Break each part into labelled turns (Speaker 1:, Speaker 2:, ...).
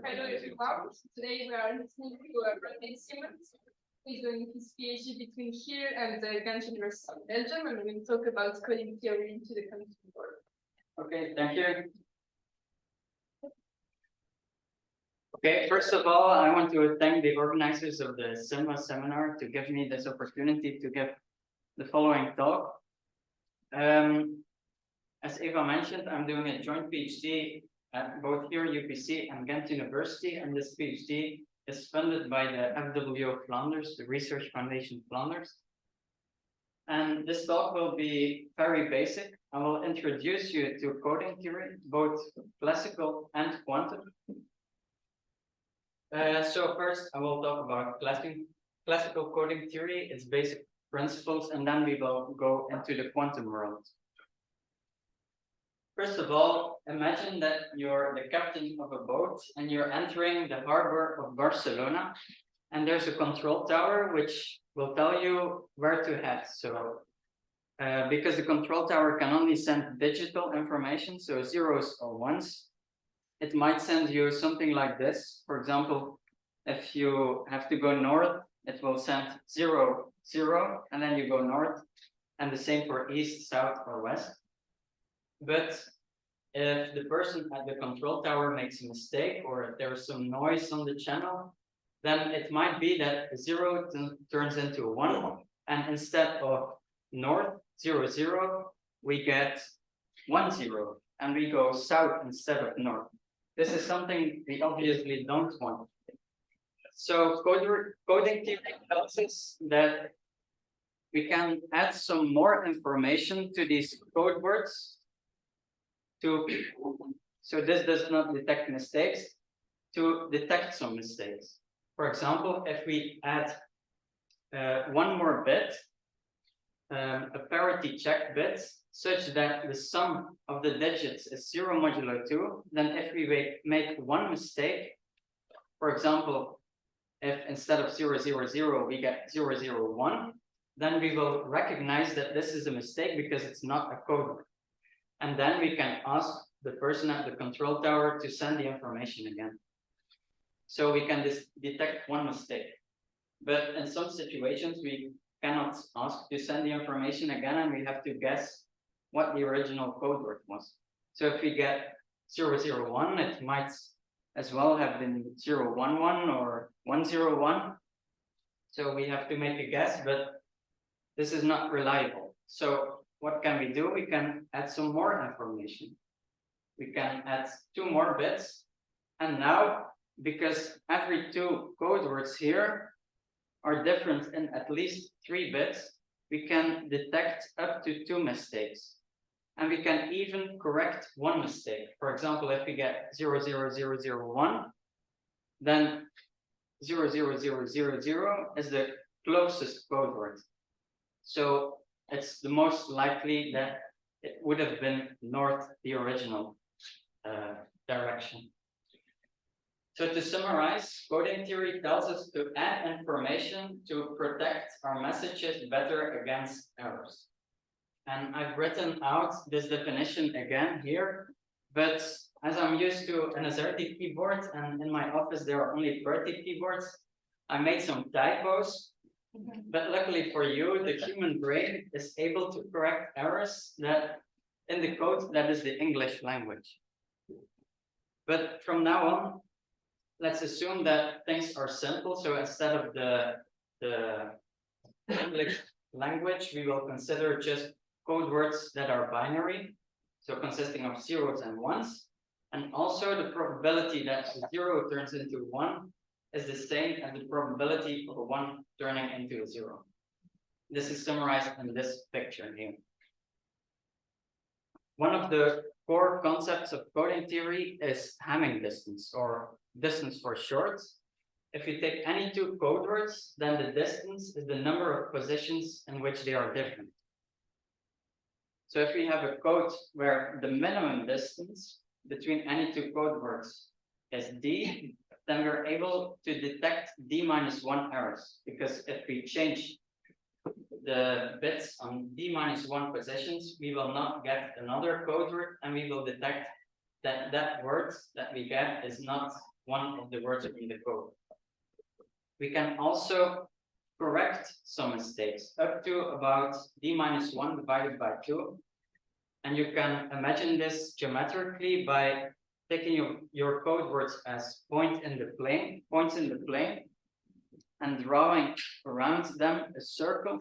Speaker 1: Hello everyone. Today we are listening to Simoens, who is doing his PhD between here and the Ghent University of Belgium, and we'll talk about coding theory to the computing world.
Speaker 2: Okay, thank you. Okay, first of all, I want to thank the organizers of the SIMBa seminar to give me this opportunity to give the following talk. As Eva mentioned, I'm doing a joint PhD at both here UPC and Ghent University, and this PhD is funded by the FWO Flanders, the Research Foundation Flanders. And this talk will be very basic. I will introduce you to coding theory, both classical and quantum. So first, I will talk about classical coding theory, its basic principles, and then we will go into the quantum world. First of all, imagine that you're the captain of a boat and you're entering the harbor of Barcelona, and there's a control tower which will tell you where to head. So because the control tower can only send digital information, so zeros or ones, it might send you something like this. For example, if you have to go north, it will send 0, 0, and then you go north, and the same for east, south, or west. But if the person at the control tower makes a mistake, or if there is some noise on the channel, then it might be that 0 turns into 1, and instead of north, 0, 0, we get 1, 0, and we go south instead of north. This is something we obviously don't want. So coding theory tells us that we can add some more information to these code words so this does not detect mistakes, to detect some mistakes. For example, if we add one more bit, a parity check bit, such that the sum of the digits is 0 modulo 2, then if we make one mistake, for example, if instead of 0, 0, 0, we get 0, 0, 1, then we will recognize that this is a mistake because it's not a code word. And then we can ask the person at the control tower to send the information again. So we can detect one mistake. But in some situations, we cannot ask to send the information again, and we have to guess what the original code word was. So if we get 0, 0, 1, it might as well have been 0, 1, 1 or 1, 0, 1. So we have to make a guess, but this is not reliable. So what can we do? We can add some more information. We can add 2 more bits. And now, because every 2 code words here are different in at least 3 bits, we can detect up to 2 mistakes. And we can even correct 1 mistake. For example, if we get 0, 0, 0, 0, 1, then 0, 0, 0, 0, 0 is the closest code word. So it's the most likely that it would have been north, the original direction. So to summarize, coding theory tells us to add information to protect our messages better against errors. And I've written out this definition again here, but as I'm used to an AZERTY keyboard, and in my office there are only 30 keyboards, I made some typos. But luckily for you, the human brain is able to correct errors that in the code that is the English language. But from now on, let's assume that things are simple. So instead of the English language, we will consider just code words that are binary, so consisting of zeros and ones. And also the probability that 0 turns into 1 is the same as the probability of a 1 turning into a 0. This is summarized in this picture here. One of the core concepts of coding theory is Hamming distance, or distance for short. If you take any 2 code words, then the distance is the number of positions in which they are different. So if we have a code where the minimum distance between any 2 code words is d, then we're able to detect d-1 errors, because if we change the bits on d-1 positions, we will not get another code word, and we will detect that that word that we get is not one of the words in the code. We can also correct some mistakes up to about d-1 divided by 2. And you can imagine this geometrically by taking your code words as points in the plane, and drawing around them a circle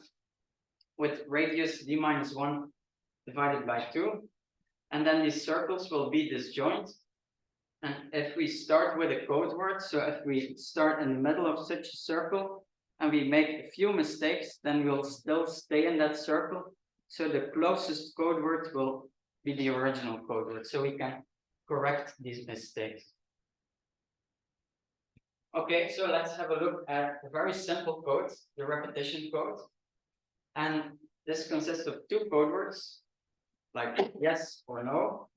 Speaker 2: with radius d-1 divided by 2. And then these circles will be disjoint. And if we start with a code word, so if we start in the middle of such a circle and we make a few mistakes, then we'll still stay in that circle. So the closest code word will be the original code word. So we can correct these mistakes. Okay, so let's have a look at a very simple code, the repetition code. And this consists of two code words, like yes or no.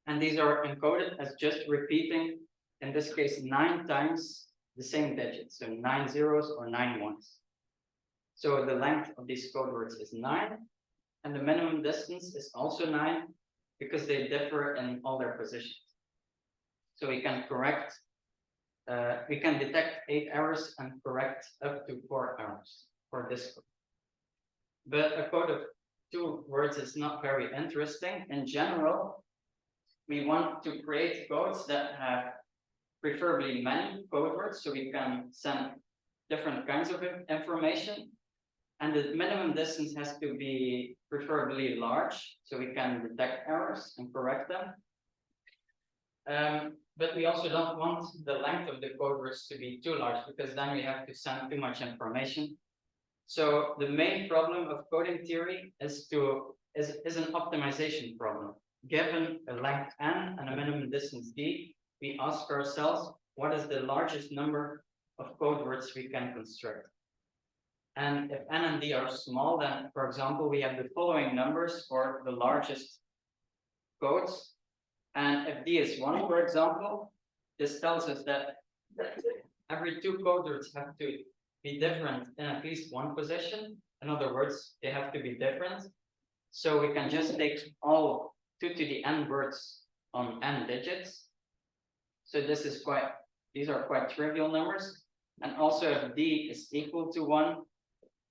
Speaker 2: And these are encoded as just repeating, in this case, 9 times the same digit. So 9 zeros or 9 ones. So the length of these code words is 9. And the minimum distance is also 9 because they differ in all their positions. So we can correct, we can detect 8 errors and correct up to 4 errors for this code. But a code of 2 words is not very interesting. In general, we want to create codes that have preferably many code words, so we can send different kinds of information. And the minimum distance has to be preferably large, so we can detect errors and correct them. But we also don't want the length of the code words to be too large, because then we have to send too much information. So the main problem of coding theory is an optimization problem. Given a length n and a minimum distance d, we ask ourselves, what is the largest number of code words we can construct? And if n and d are small, then, for example, we have the following numbers for the largest codes. And if d is 1, for example, this tells us that every 2 code words have to be different in at least 1 position. In other words, they have to be different. So we can just take all 2 to the n words on n digits. So these are quite trivial numbers. And also if d is equal to 1,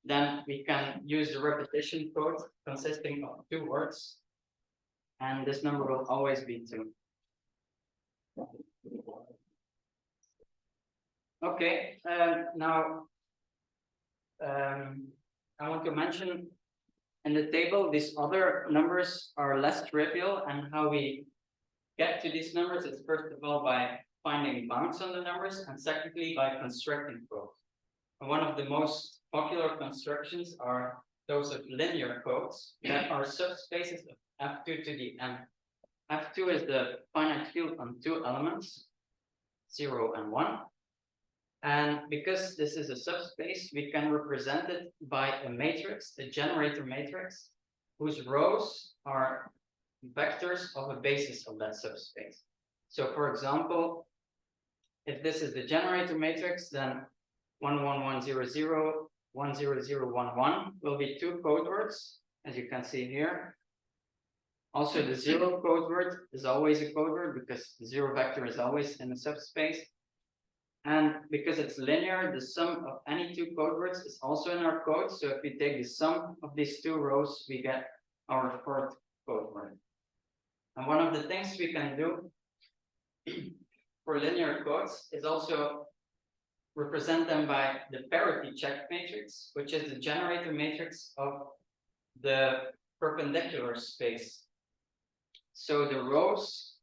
Speaker 2: then we can use the repetition code consisting of 2 words. And this number will always be 2. Okay, now I want to mention in the table, these other numbers are less trivial, and how we get to these numbers is first of all by finding bounds on the numbers, and secondly by constructing codes. And one of the most popular constructions are those of linear codes that are subspaces of f2 to the n. f2 is the finite field on 2 elements, 0 and 1. And because this is a subspace, we can represent it by a matrix, a generator matrix, whose rows are vectors of a basis of that subspace. So for example, if this is the generator matrix, then 11100, 10011 will be 2 code words, as you can see here. Also, the 0 code word is always a code word because the 0 vector is always in a subspace. And because it's linear, the sum of any 2 code words is also in our code. So if we take the sum of these 2 rows, we get our 4th code word. And one of the things we can do for linear codes is also represent them by the parity check matrix, which is the generator matrix of the perpendicular space. So the rows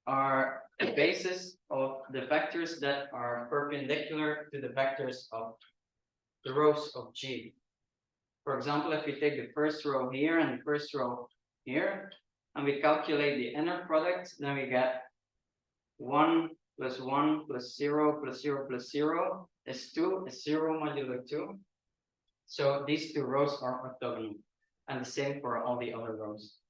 Speaker 2: are the basis of the vectors that are perpendicular to the vectors of the rows of G. For example, if we take the first row here and the first row here, and we calculate the inner product, then we get 1 plus 1 plus 0 plus 0 plus 0 is 2, is 0 modulo 2. So these 2 rows are orthogonal, and the same for all the other rows.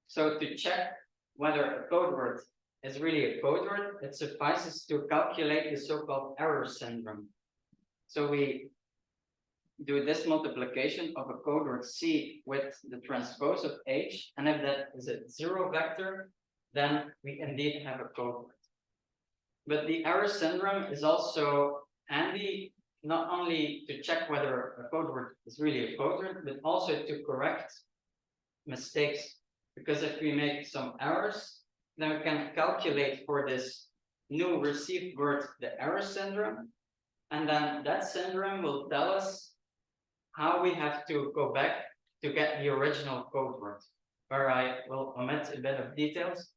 Speaker 2: So to check whether a code word is really a code word, it suffices to calculate the so-called error syndrome. So we do this multiplication of a code word C with the transpose of H, and if that is a 0 vector, then we indeed have a code word. But the error syndrome is also handy, not only to check whether a code word is really a code word, but also to correct mistakes. Because if we make some errors, then we can calculate for this new received word the error syndrome. And then that syndrome will tell us how we have to go back to get the original code word, where I will omit a bit of details.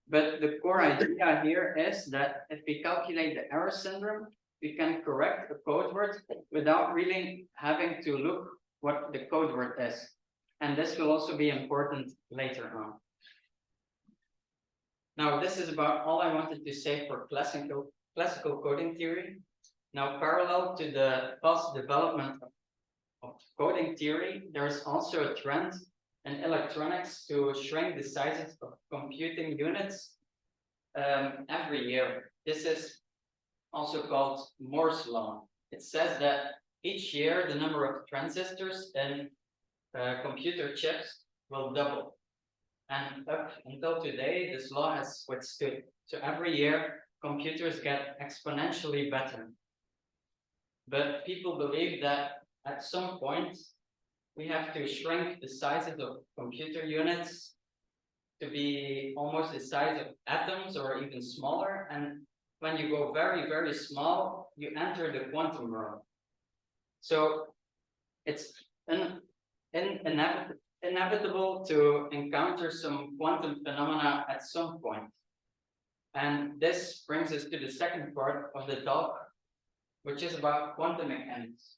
Speaker 2: But the core idea here is that if we calculate the error syndrome, we can correct a code word without really having to look what the code word is. And this will also be important later on. Now, this is about all I wanted to say for classical coding theory. Now, parallel to the fast development of coding theory, there's also a trend in electronics to shrink the sizes of computing units every year. This is also called Moore's law. It says that each year the number of transistors in computer chips will double. And up until today, this law has withstood. So every year, computers get exponentially better. But people believe that at some point, we have to shrink the sizes of computer units to be almost the size of atoms or even smaller. And when you go very, very small, you enter the quantum realm. So it's inevitable to encounter some quantum phenomena at some point. And this brings us to the second part of the talk, which is about quantum mechanics.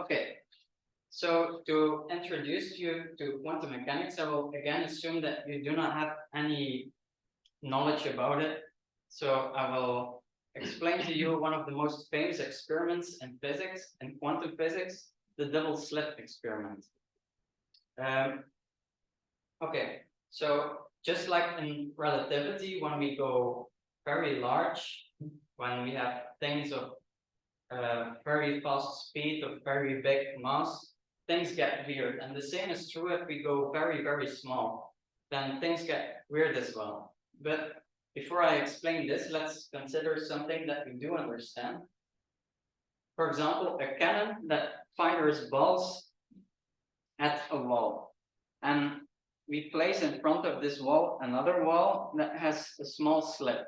Speaker 2: Okay, so to introduce you to quantum mechanics, I will again assume that you do not have any knowledge about it. So I will explain to you one of the most famous experiments in physics, in quantum physics, the double slit experiment. Okay, so just like in relativity, when we go very large, when we have things of very fast speed, of very big mass, things get weird. And the same is true if we go very, very small, then things get weird as well. But before I explain this, let's consider something that we do understand. For example, a cannon that fires balls at a wall. And we place in front of this wall another wall that has a small slit.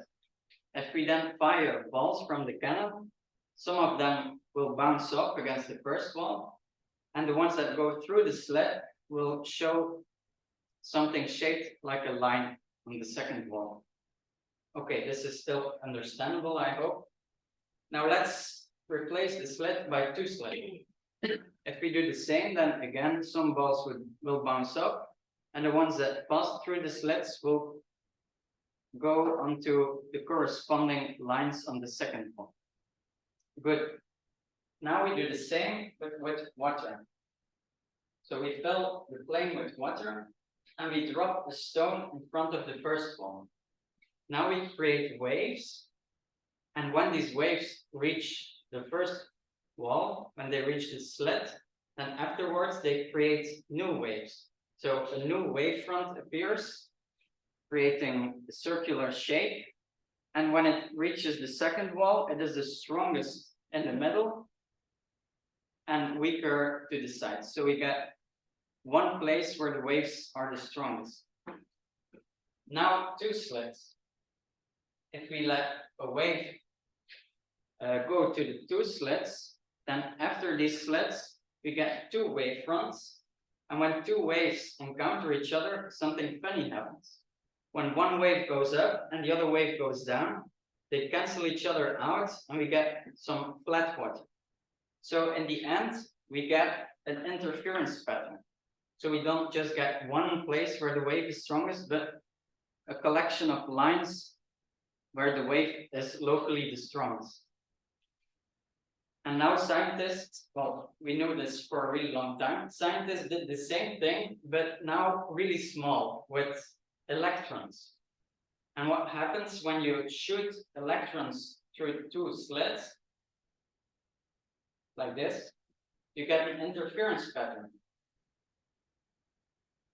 Speaker 2: If we then fire balls from the cannon, some of them will bounce off against the first wall, and the ones that go through the slit will show something shaped like a line on the second wall. Okay, this is still understandable, I hope. Now let's replace the slit by two slits. If we do the same, then again, some balls will bounce up, and the ones that pass through the slits will go onto the corresponding lines on the second one. Good. Now we do the same but with water. So we fill the plane with water, and we drop a stone in front of the first one. Now we create waves, and when these waves reach the first wall, when they reach the slit, then afterwards they create new waves. So a new wavefront appears, creating a circular shape. And when it reaches the second wall, it is the strongest in the middle and weaker to the sides. So we get one place where the waves are the strongest. Now two slits. If we let a wave go to the two slits, then after these slits, we get two wavefronts. And when two waves encounter each other, something funny happens. When one wave goes up and the other wave goes down, they cancel each other out and we get some flat water. So in the end, we get an interference pattern. So we don't just get one place where the wave is strongest, but a collection of lines where the wave is locally the strongest. And now scientists, well, we know this for a really long time, scientists did the same thing, but now really small with electrons. And what happens when you shoot electrons through two slits, like this, you get an interference pattern.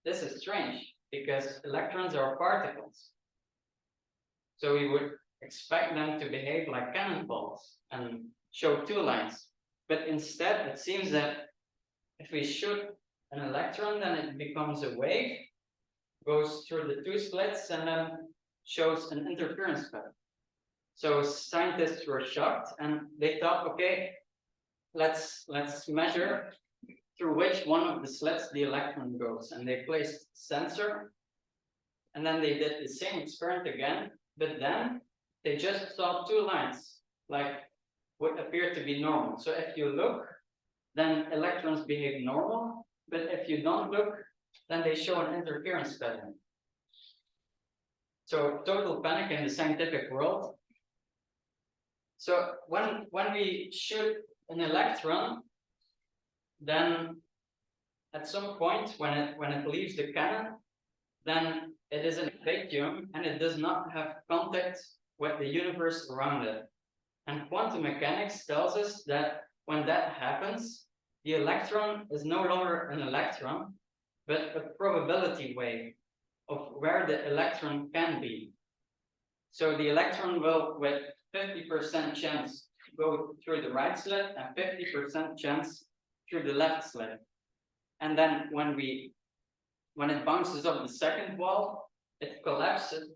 Speaker 2: This is strange because electrons are particles. So we would expect them to behave like cannonballs and show two lines. But instead, it seems that if we shoot an electron, then it becomes a wave, goes through the two slits, and then shows an interference pattern. So scientists were shocked and they thought, okay, let's measure through which one of the slits the electron goes. And they placed sensor, and then they did the same experiment again, but then they just saw two lines, like what appear to be normal. So if you look, then electrons behave normal, but if you don't look, then they show an interference pattern. So total panic in the scientific world. So when we shoot an electron, then at some point when it leaves the cannon, then it is in a vacuum and it does not have contact with the universe around it. And quantum mechanics tells us that when that happens, the electron is no longer an electron, but a probability wave of where the electron can be. So the electron will, with 50% chance, go through the right slit and 50% chance through the left slit. And then when it bounces off the second wall, it collapses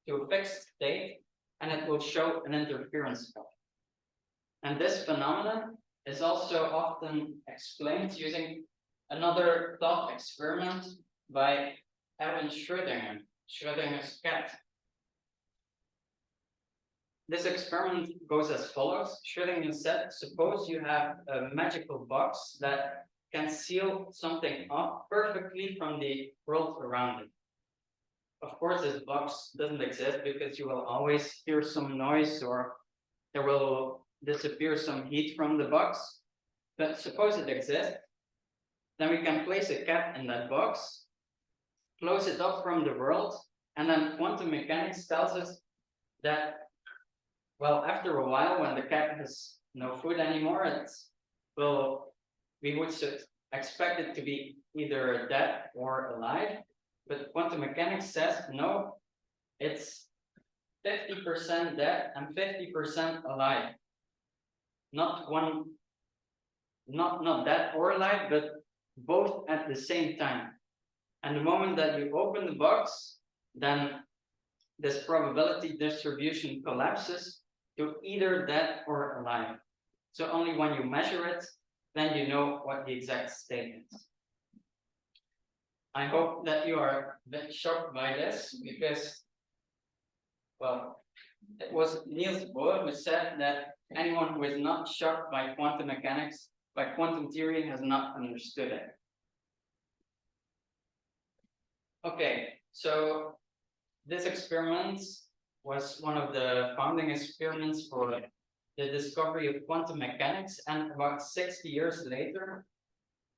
Speaker 2: to a fixed state and it will show an interference pattern. And this phenomenon is also often explained using another thought experiment by Erwin Schrödinger's cat. This experiment goes as follows. Schrödinger said, suppose you have a magical box that can seal something off perfectly from the world around it. Of course, this box doesn't exist because you will always hear some noise or there will disappear some heat from the box. But suppose it exists, then we can place a cat in that box, close it off from the world, and then quantum mechanics tells us that, well, after a while, when the cat has no food anymore, we would expect it to be either dead or alive. But quantum mechanics says no, it's 50% dead and 50% alive. Not dead or alive, but both at the same time. And the moment that you open the box, then this probability distribution collapses to either dead or alive. So only when you measure it, then you know what the exact state is. I hope that you are a bit shocked by this because, well, it was Niels Bohr who said that anyone who is not shocked by quantum mechanics, by quantum theory, has not understood it. Okay, so this experiment was one of the founding experiments for the discovery of quantum mechanics, and about 60 years later,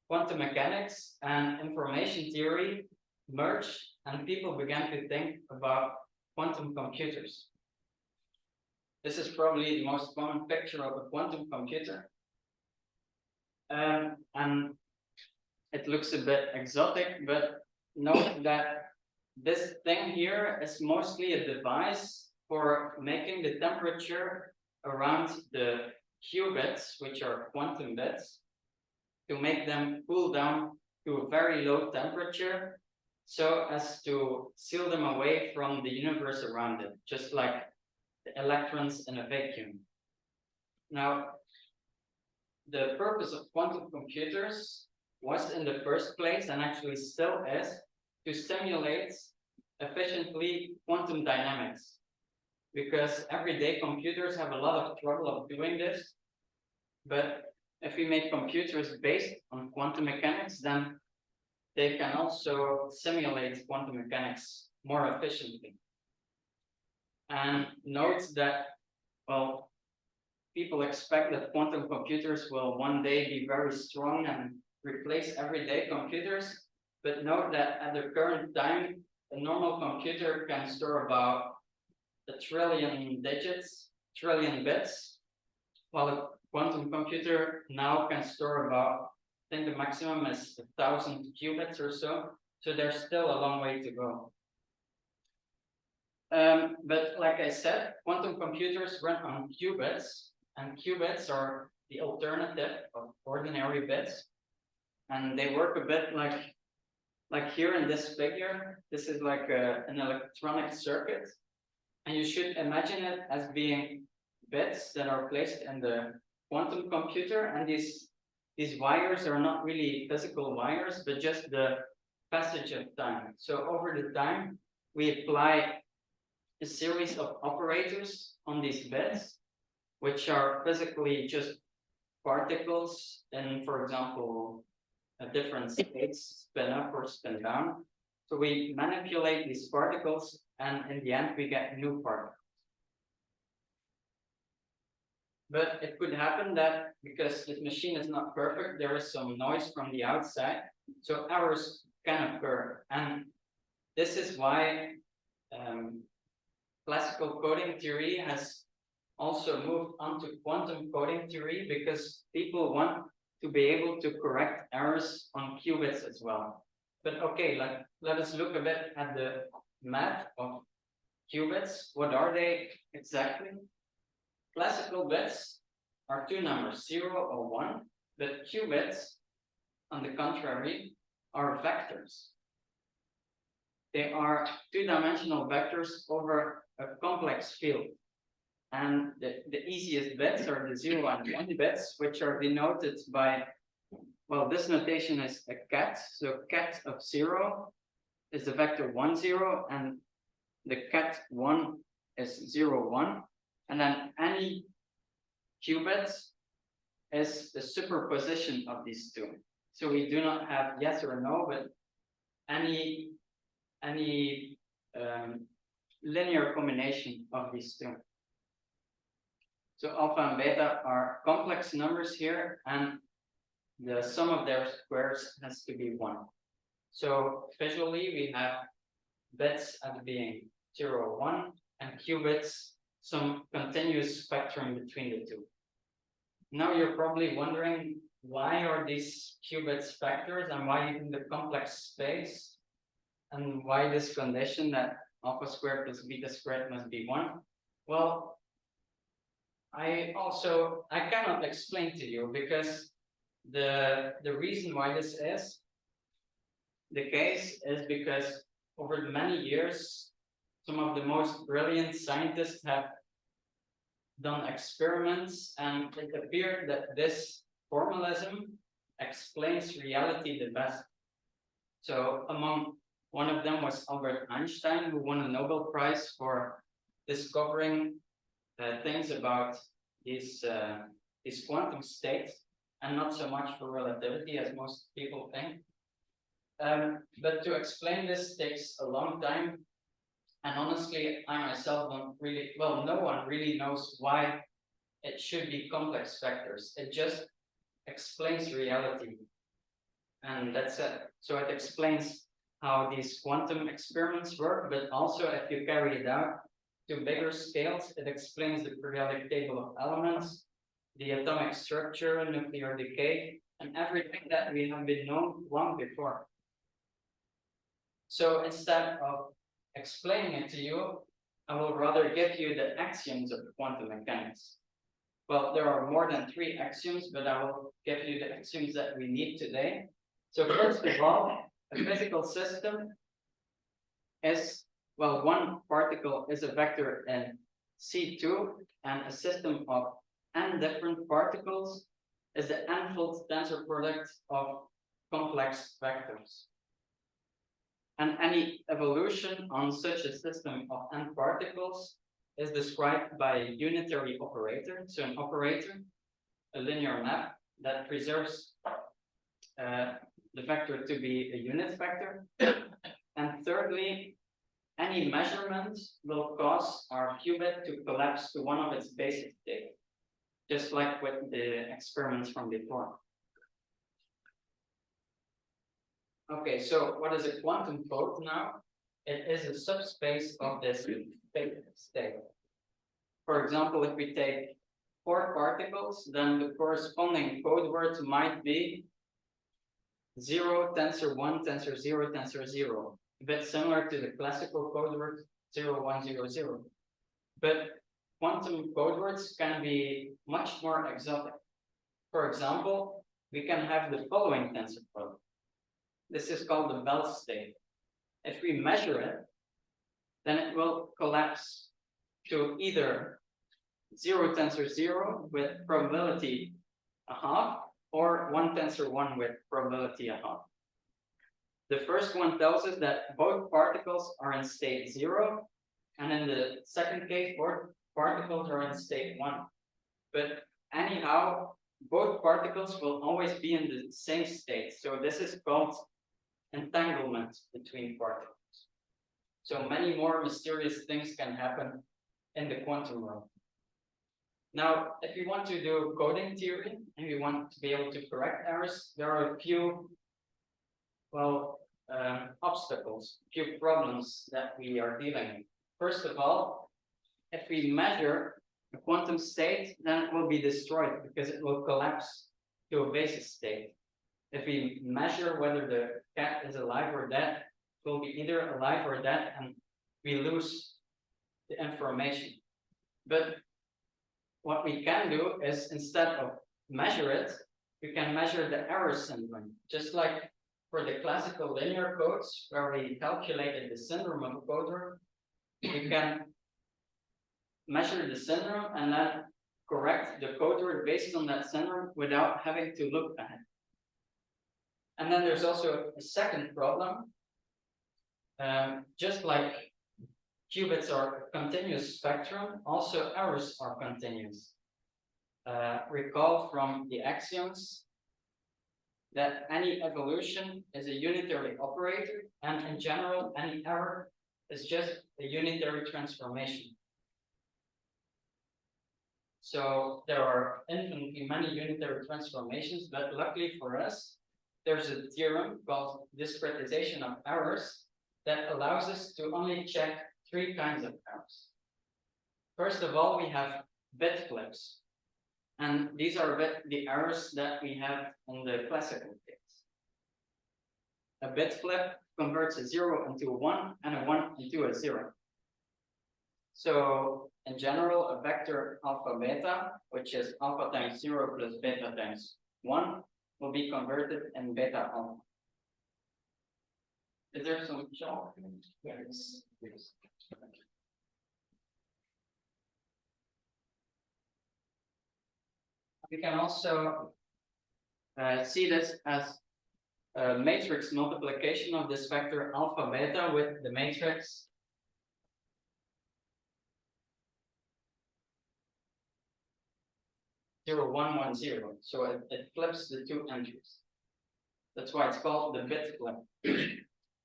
Speaker 2: quantum mechanics and information theory merged, and people began to think about quantum computers. This is probably the most common picture of a quantum computer. And it looks a bit exotic, but note that this thing here is mostly a device for making the temperature around the qubits, which are quantum bits, to make them cool down to a very low temperature so as to seal them away from the universe around it, just like the electrons in a vacuum. Now, the purpose of quantum computers was in the first place, and actually still is, to simulate efficiently quantum dynamics. Because everyday computers have a lot of trouble of doing this. But if we make computers based on quantum mechanics, then they can also simulate quantum mechanics more efficiently. And note that, well, people expect that quantum computers will one day be very strong and replace everyday computers. But note that at the current time, a normal computer can store about 1 trillion digits, trillion bits, while a quantum computer now can store about, I think the maximum is 1,000 qubits or so. So there's still a long way to go. But like I said, quantum computers run on qubits, and qubits are the alternative of ordinary bits. And they work a bit like here in this figure. This is like an electronic circuit. And you should imagine it as being bits that are placed in the quantum computer. And these wires are not really physical wires, but just the passage of time. So over the time, we apply a series of operators on these bits, which are physically just particles in, for example, different states, spin up or spin down. So we manipulate these particles, and in the end, we get new particles. But it could happen that because this machine is not perfect, there is some noise from the outside, so errors can occur. And this is why classical coding theory has also moved on to quantum coding theory, because people want to be able to correct errors on qubits as well. But okay, let us look a bit at the math of qubits. What are they exactly? Classical bits are two numbers, 0 or 1, but qubits, on the contrary, are vectors. They are two-dimensional vectors over a complex field. And the easiest bits are the 0 and 1 bits, which are denoted by, well, this notation is a ket. So ket of 0 is the vector 1, 0, and the ket 1 is 0, 1. And then any qubit is the superposition of these two. So we do not have yes or no, but any linear combination of these two. So alpha and beta are complex numbers here, and the sum of their squares has to be 1. So visually, we have bits as being 0, 1, and qubits, some continuous spectrum between the two. Now you're probably wondering, why are these qubits vectors, and why in the complex space, and why this condition that alpha squared plus beta squared must be 1? Well, I cannot explain to you, because the reason why this is the case is because over the many years, some of the most brilliant scientists have done experiments, and it appeared that this formalism explains reality the best. So among one of them was Albert Einstein, who won a Nobel Prize for discovering things about these quantum states, and not so much for relativity as most people think. But to explain this takes a long time, and honestly, I myself don't really, well, no one really knows why it should be complex vectors. It just explains reality, and that's it. So it explains how these quantum experiments work, but also if you carry it out to bigger scales, it explains the periodic table of elements, the atomic structure, nuclear decay, and everything that we have been known long before. So instead of explaining it to you, I will rather give you the axioms of quantum mechanics. Well, there are more than 3 axioms, but I will give you the axioms that we need today. So first of all, a physical system is, well, one particle is a vector in C2, and a system of n different particles is the n-fold tensor product of complex vectors. And any evolution on such a system of n particles is described by a unitary operator. So an operator, a linear map that preserves the vector to be a unit vector. And thirdly, any measurement will cause our qubit to collapse to one of its basic states, just like with the experiments from before. Okay, so what is a quantum code now? It is a subspace of this state. For example, if we take 4 particles, then the corresponding code word might be 0, tensor 1, tensor 0, tensor 0. A bit similar to the classical code word 0, 1, 0, 0. But quantum code words can be much more exotic. For example, we can have the following tensor code. This is called the Bell state. If we measure it, then it will collapse to either 0 tensor 0 with probability 1/2, or 1 tensor 1 with probability 1/2. The first one tells us that both particles are in state 0, and in the second case, both particles are in state 1. But anyhow, both particles will always be in the same state. So this is called entanglement between particles. So many more mysterious things can happen in the quantum world. Now, if you want to do coding theory and you want to be able to correct errors, there are a few, obstacles, a few problems that we are dealing with. First of all, if we measure a quantum state, then it will be destroyed because it will collapse to a basis state. If we measure whether the cat is alive or dead, it will be either alive or dead, and we lose the information. But what we can do is, instead of measure it, we can measure the error syndrome. Just like for the classical linear codes, where we calculated the syndrome of a coder, we can measure the syndrome and then correct the code word based on that syndrome without having to look ahead. And then there's also a second problem. Just like qubits are a continuous spectrum, also errors are continuous. Recall from the axioms that any evolution is a unitary operator, and in general, any error is just a unitary transformation. So there are infinitely many unitary transformations, but luckily for us, there's a theorem called discretization of errors that allows us to only check 3 kinds of errors. First of all, we have bit flips. And these are the errors that we have in the classical case. A bit flip converts a 0 into a 1 and a 1 into a 0. So in general, a vector alpha beta, which is alpha times 0 plus beta times 1, will be converted in beta alpha. Is there some show? Yes. We can also see this as a matrix multiplication of this vector alpha beta with the matrix zero, 1, 1, 0. So it flips the 2 entries. That's why it's called the bit flip.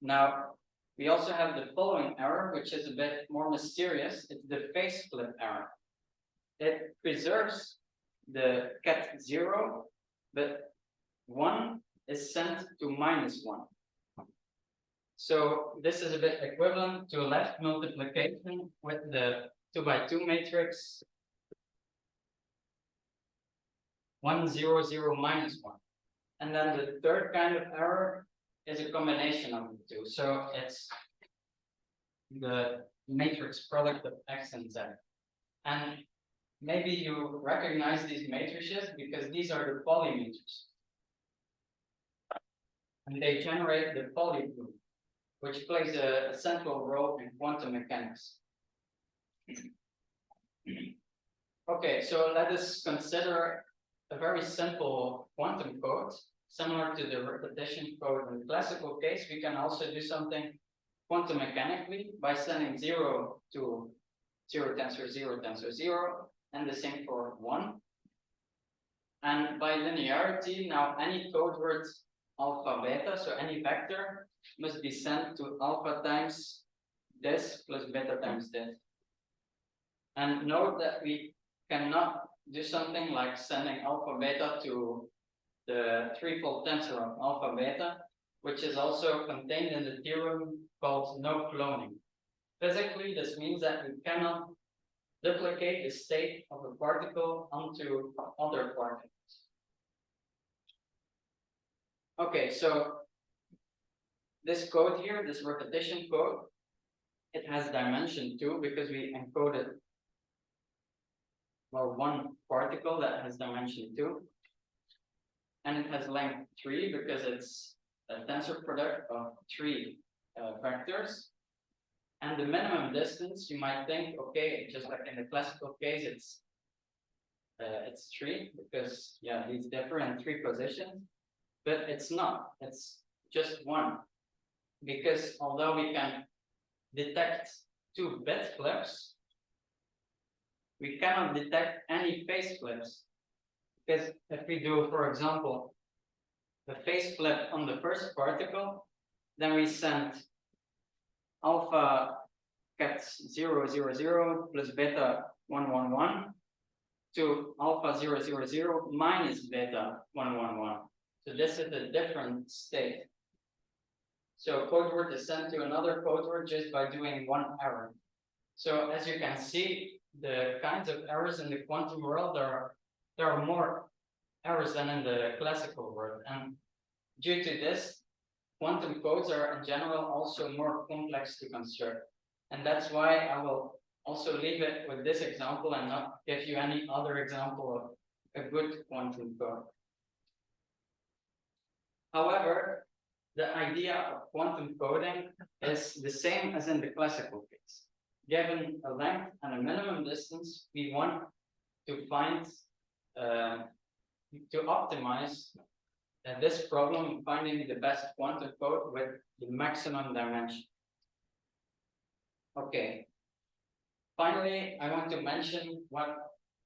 Speaker 2: Now, we also have the following error, which is a bit more mysterious. It's the phase flip error. It preserves the cat 0, but 1 is sent to -1. So this is a bit equivalent to left multiplication with the 2 by 2 matrix 1, 0, 0, -1. And then the third kind of error is a combination of the two. So it's the matrix product of X and Z. And maybe you recognize these matrices because these are the Pauli matrices. And they generate the Pauli group, which plays a central role in quantum mechanics. Okay, so let us consider a very simple quantum code, similar to the repetition code in the classical case. We can also do something quantum mechanically by sending 0 to 0 tensor 0 tensor 0, and the same for 1. And by linearity, now any code word alpha beta, so any vector, must be sent to alpha times this plus beta times this. And note that we cannot do something like sending alpha beta to the threefold tensor of alpha beta, which is also contained in the theorem called no cloning. Physically, this means that we cannot duplicate the state of a particle onto other particles. Okay, so this code here, this repetition code, it has dimension 2 because we encoded, well, one particle that has dimension 2. And it has length 3 because it's a tensor product of 3 vectors. And the minimum distance, you might think, okay, just like in the classical case, it's 3 because, yeah, these differ in 3 positions. But it's not, it's just 1. Because although we can detect 2 bit flips, we cannot detect any phase flips. Because if we do, for example, the phase flip on the first particle, then we send alpha cat 0, 0, 0 plus beta 1, 1, 1 to alpha 0, 0, 0 minus beta 1, 1, 1. So this is a different state. So code word is sent to another code word just by doing one error. So as you can see, the kinds of errors in the quantum world there are more errors than in the classical world. And due to this, quantum codes are in general also more complex to construct. And that's why I will also leave it with this example and not give you any other example of a good quantum code. However, the idea of quantum coding is the same as in the classical case. Given a length and a minimum distance, we want to find, to optimize this problem, finding the best quantum code with the maximum dimension. Okay. Finally, I want to mention what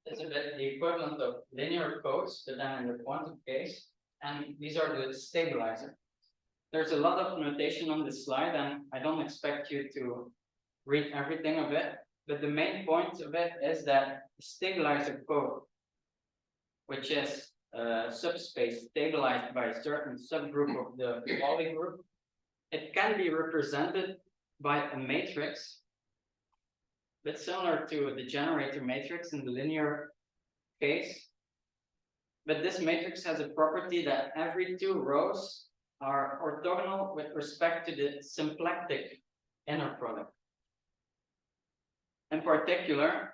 Speaker 2: is a bit the equivalent of linear codes, but then in the quantum case, and these are the stabilizer. There's a lot of notation on this slide, and I don't expect you to read everything of it, but the main point of it is that the stabilizer code, which is a subspace stabilized by a certain subgroup of the Pauli group, it can be represented by a matrix, but similar to the generator matrix in the linear case. But this matrix has a property that every 2 rows are orthogonal with respect to the symplectic inner product. In particular,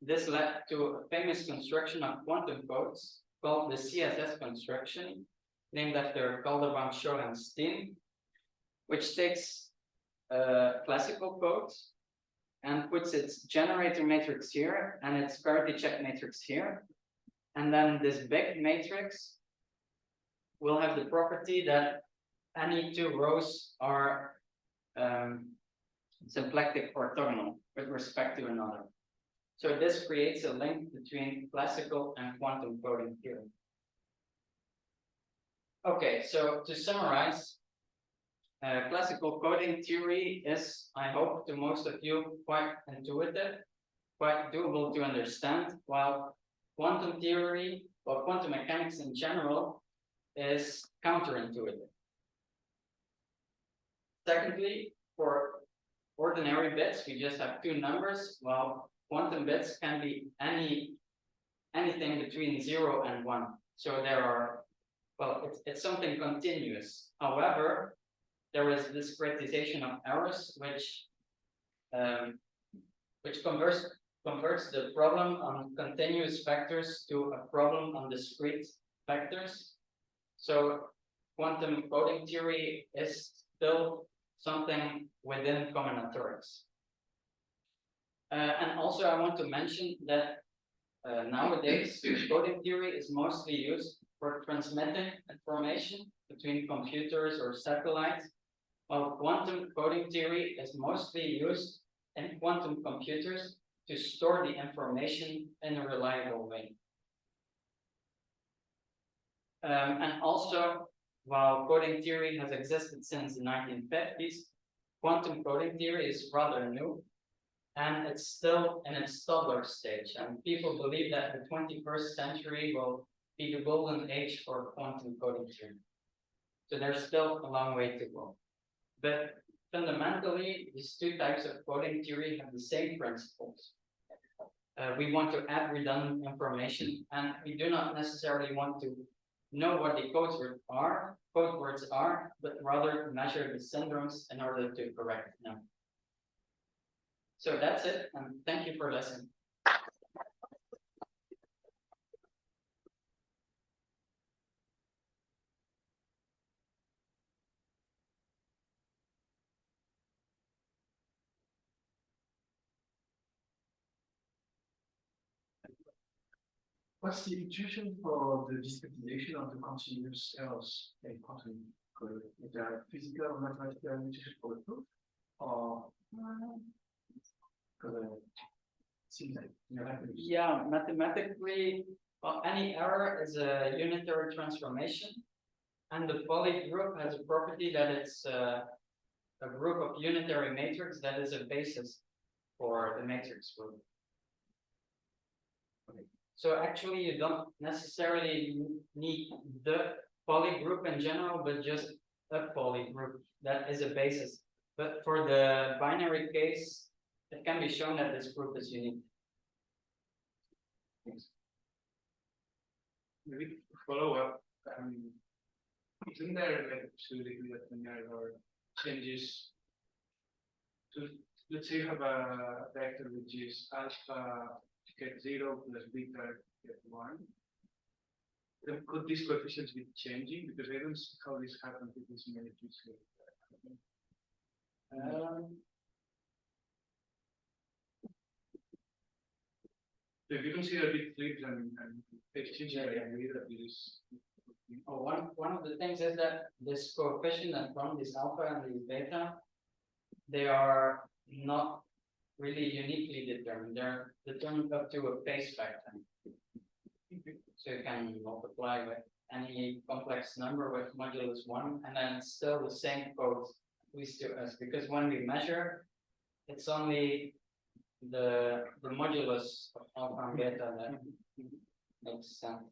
Speaker 2: this led to a famous construction of quantum codes called the CSS construction, named after Calderbank, Shor, and Steen, which takes classical code and puts its generator matrix here and its parity check matrix here. And then this big matrix will have the property that any 2 rows are symplectic orthogonal with respect to another. So this creates a link between classical and quantum coding theory. Okay, so to summarize, classical coding theory is, I hope, to most of you quite intuitive, quite doable to understand, while quantum theory or quantum mechanics in general is counterintuitive. Secondly, for ordinary bits, we just have 2 numbers, while quantum bits can be anything between 0 and 1. So there are, well, it's something continuous. However, there is discretization of errors, which converts the problem on continuous vectors to a problem on discrete vectors. So quantum coding theory is still something within combinatorics. And also I want to mention that nowadays coding theory is mostly used for transmitting information between computers or satellites, while quantum coding theory is mostly used in quantum computers to store the information in a reliable way. And also, while coding theory has existed since the 1950s, quantum coding theory is rather new, and it's still in its toddler stage. And people believe that the 21st century will be the golden age for quantum coding theory. So there's still a long way to go. But fundamentally, these two types of coding theory have the same principles. We want to add redundant information, and we do not necessarily want to know what the code words are, but rather measure the syndromes in order to correct them. So that's it, and thank you for listening.
Speaker 3: What's the intuition for the discretization of the continuous errors in quantum code? Is there physical or mathematical intuition for the proof? Or because it seems like
Speaker 2: Yeah, mathematically, any error is a unitary transformation, and the poly group has a property that it's a group of unitary matrix that is a basis for the matrix group. So actually, you don't necessarily need the poly group in general, but just a poly group that is a basis. But for the binary case, it can be shown that this group is unique.
Speaker 3: Maybe follow up. Isn't there like a possibility that when there are changes to, let's say you have a vector which is alpha get 0 plus beta get 1. Then could these coefficients be changing? Because I don't see how this happens with this matrix here. So if you consider big flips and exchange, I agree that it is.
Speaker 2: One of the things is that this coefficient and from this alpha and this beta, they are not really uniquely determined. They're determined up to a base factor. So you can multiply with any complex number with modulus 1, and then it's still the same code, at least to us, because when we measure, it's only the modulus of alpha and beta that makes sense.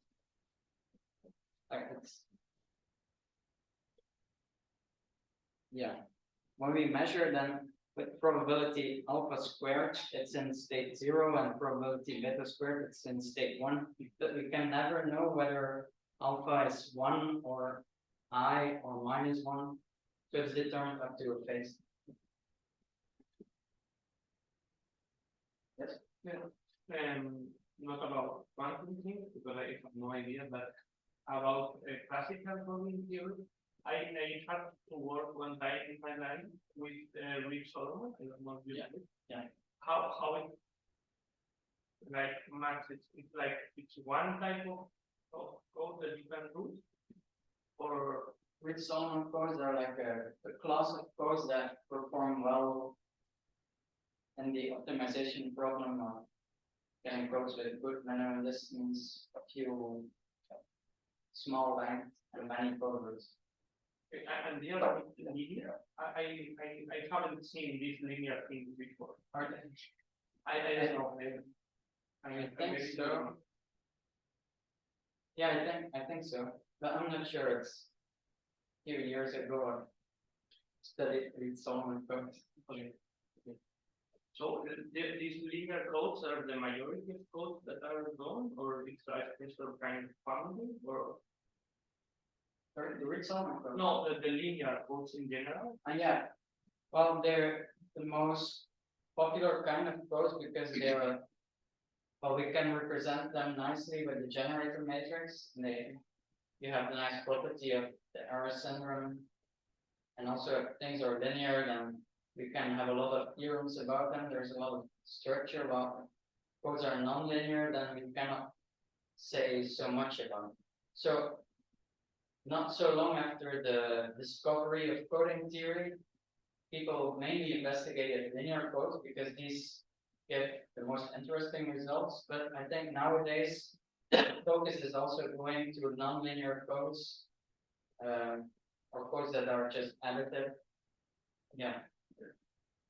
Speaker 2: Like it's, yeah. When we measure, then with probability alpha squared, it's in state 0, and probability beta squared, it's in state 1. But we can never know whether alpha is 1 or I or minus 1. So it's determined up to a phase. Yes?
Speaker 3: Yeah. Not about quantum things, because I have no idea, but about classical coding theory. I had to work one time in my life with Rick Solomon. I don't know if you know it.
Speaker 2: Yeah.
Speaker 3: How it like matches? It's like it's one type of code that you can do, or
Speaker 2: With Solomon codes are like a class of codes that perform well in the optimization problem of getting codes with good minimum distance, a few small length, and many coders.
Speaker 3: and the other linear. I haven't seen these linear things before.
Speaker 2: Are they?
Speaker 3: I don't know.
Speaker 2: I think so. Yeah, I think so, but I'm not sure. It's a few years ago I studied with Solomon codes.
Speaker 3: Okay. So these linear codes are the majority of codes that are done, or it's like special kind of family, or
Speaker 2: The Rick Solomon code.
Speaker 3: no, the linear codes in general.
Speaker 2: Yeah. Well, they're the most popular kind of codes because they're, well, we can represent them nicely with the generator matrix. You have the nice property of the error syndrome, and also if things are linear, then we can have a lot of theorems about them. There's a lot of structure. While codes are non-linear, then we cannot say so much about them. So not so long after the discovery of coding theory, people mainly investigated linear codes because these give the most interesting results. But I think nowadays the focus is also going to non-linear codes, or codes that are just additive. Yeah.